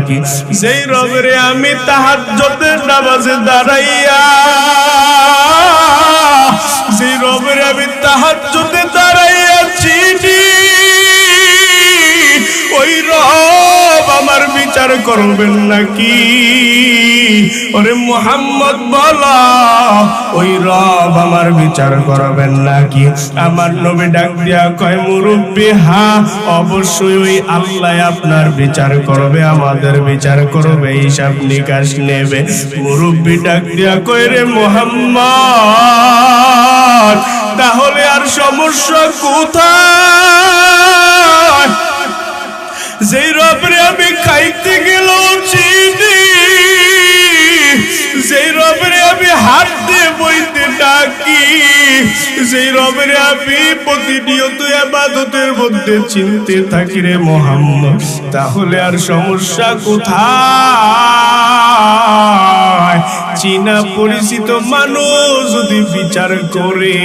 নাকি? যেই রবের আমি তাহাজ্জুদের নামাজে দাঁড়াইয়া, যেই রবের আমি তাহাজ্জুদে দাঁড়াইয়া চিনি, ওই রব আমার বিচার করবেন নাকি? ওরে মুহাম্মদ বলা, ওই রব আমার বিচার করবেন নাকি? আমার নবী ডাক দিয়া কয়, মুরব্বি হ্যাঁ, অবশ্যই ওই আল্লাহ আপনার বিচার করবে, আমাদের বিচার করবে, হিসাব নিকাশ নেবে। মুরব্বি ডাক দিয়া কয়, রে মুহাম্মদ, তাহলে আর সমস্যা কোথায়? যেই রবরে আমি খাইতে গেলেও চিনি, যেই রবরে আমি হাত দিয়ে বইতে ডাকি, যেই রবরে আমি প্রতিনিয়ত ইবাদতের মধ্যে চিনতে থাকি, রে মুহাম্মদ, তাহলে আর সমস্যা কোথায়? চিনা পরিচিত মানুষ যদি বিচার করে